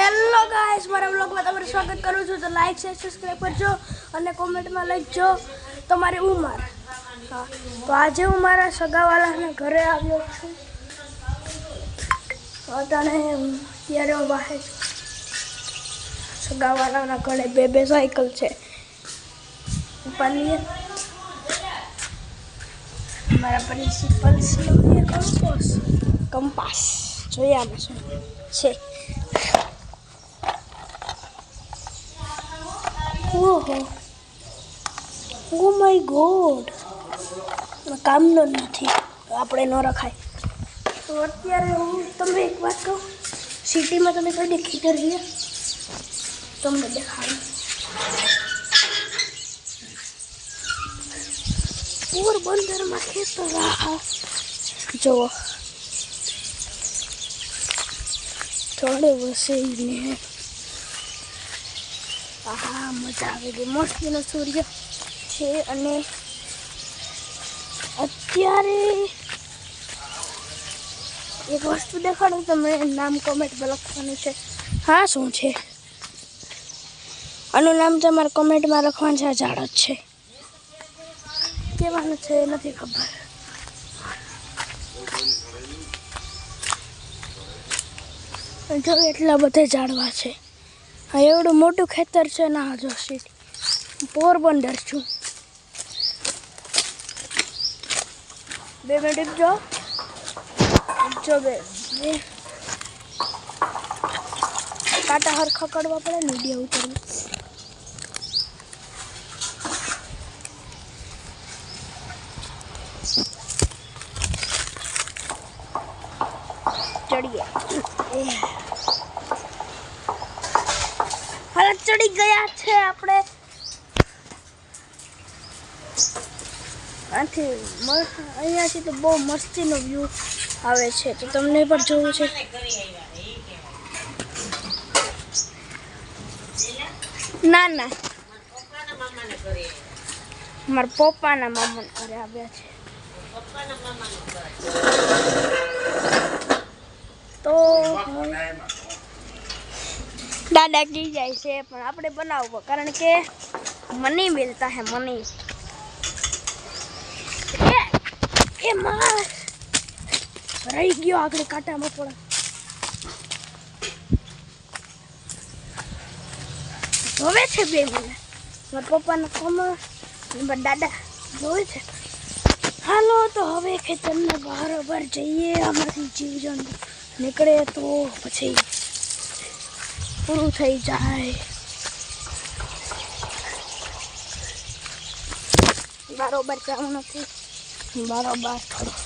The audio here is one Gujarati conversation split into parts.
હેલો ગાઈસ, મારા વ્લોગમાં તમારું સ્વાગત કરું છું. તો લાઈક શેર સબસ્ક્રાઈબ કરજો અને કોમેન્ટમાં લખજો તમારી ઉંમર. હા, તો આજે હું મારા સગાવાલાના ઘરે આવ્યો છું. અત્યારે હું બહાર સગાવાલાના ઘરે બે સાયકલ છે. ઉપરની મારા પ્રિન્સિપલ કંપાસ જોઈએ આમાં શું છે. ઓહો, ઓ માય ગોડ, કામનો નથી, આપણે ન રખાય. તો અત્યારે હું તમને એક વાત કહું, સિટીમાં તમે કોઈ દેખી કરીએ તમને દેખાડું. પોરબંદરમાં ખેતર જુઓ, થોડે વસેને હા, મજા આવી ગઈ. મસ્તીનો સૂર્ય છે. અને અત્યારે એક વસ્તુ દેખાડું તમને, નામ કોમેન્ટમાં લખવાનું છે. હા, શું છે આનું નામ તમારે કોમેન્ટમાં લખવાનું છે. આ ઝાડ જ છે, કેવાનું છે નથી ખબર. જો એટલા બધા ઝાડવા છે. હા, એવડું મોટું ખેતર છે ના. જો સિટી પોરબંદર છું. બે મિનિટ જો બે કાંટા હરખા કરવા પડે ને, વિડીયો ઉતરવું. ચડીએ, હાલ ચડી ગયા છે આપણે. અહીંયાથી તો બહુ મસ્તીનો વ્યૂ આવે છે, તો તમને પણ જોવું છે. ના ના, મારા પપ્પાના મામાને ઘરે આવ્યા છે. તો દાદા કી જાય છે, પણ આપણે બનાવવું કારણ કે મની મિલતા હે મની. એ માર રહી ગયો આગળ કાંટામાં પણ. જોવે છે બે મને મારા પપ્પાના કમર, દાદા જોવે છે. હાલો, તો હવે ખેતરના બરાબર જઈએ. આમાંથી જીવજંતુ નીકળે તો પછી પૂરું થઈ જાય. બરોબર જવું નથી, બરોબર થોડું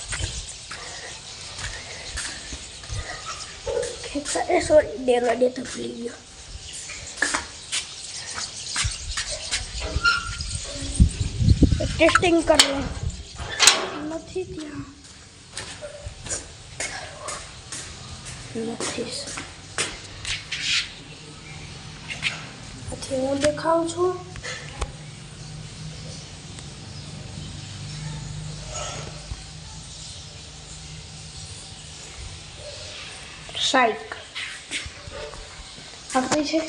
ખેતર સોરી ડેરવા દે તો ભૂલી ગયો. ટેસ્ટિંગ કરવું નથી, ત્યાં નથી. પછી હું દેખાઉં છું. સાયકલ આપણી છે,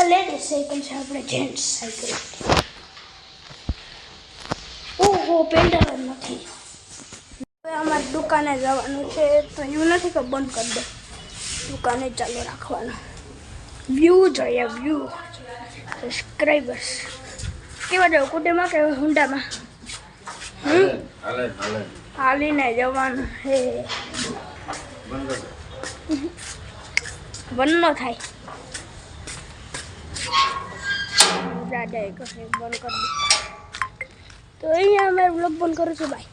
લેડીઝ સાયકલ છે, આપણે જેન્ટ્સ સાયકલ. ઓહો, પેન્ડલ નથી. હવે અમારે દુકાને જવાનું છે, તો એવું નથી કે બંધ કરી દે, દુકાને ચાલુ રાખવાનું. વ્યૂ જોઈએ, વ્યૂ. સબસ્ક્રાઈબર્સ કેવા જાવ, કુટેમાં કે હુંડામાં? હાલીને જવાનું હે. બંધ ન થાય. દાદા એ કહે બંધ કરી દે. તો અહીંયા અમે બ્લોગ બંધ કરું છું. બાય.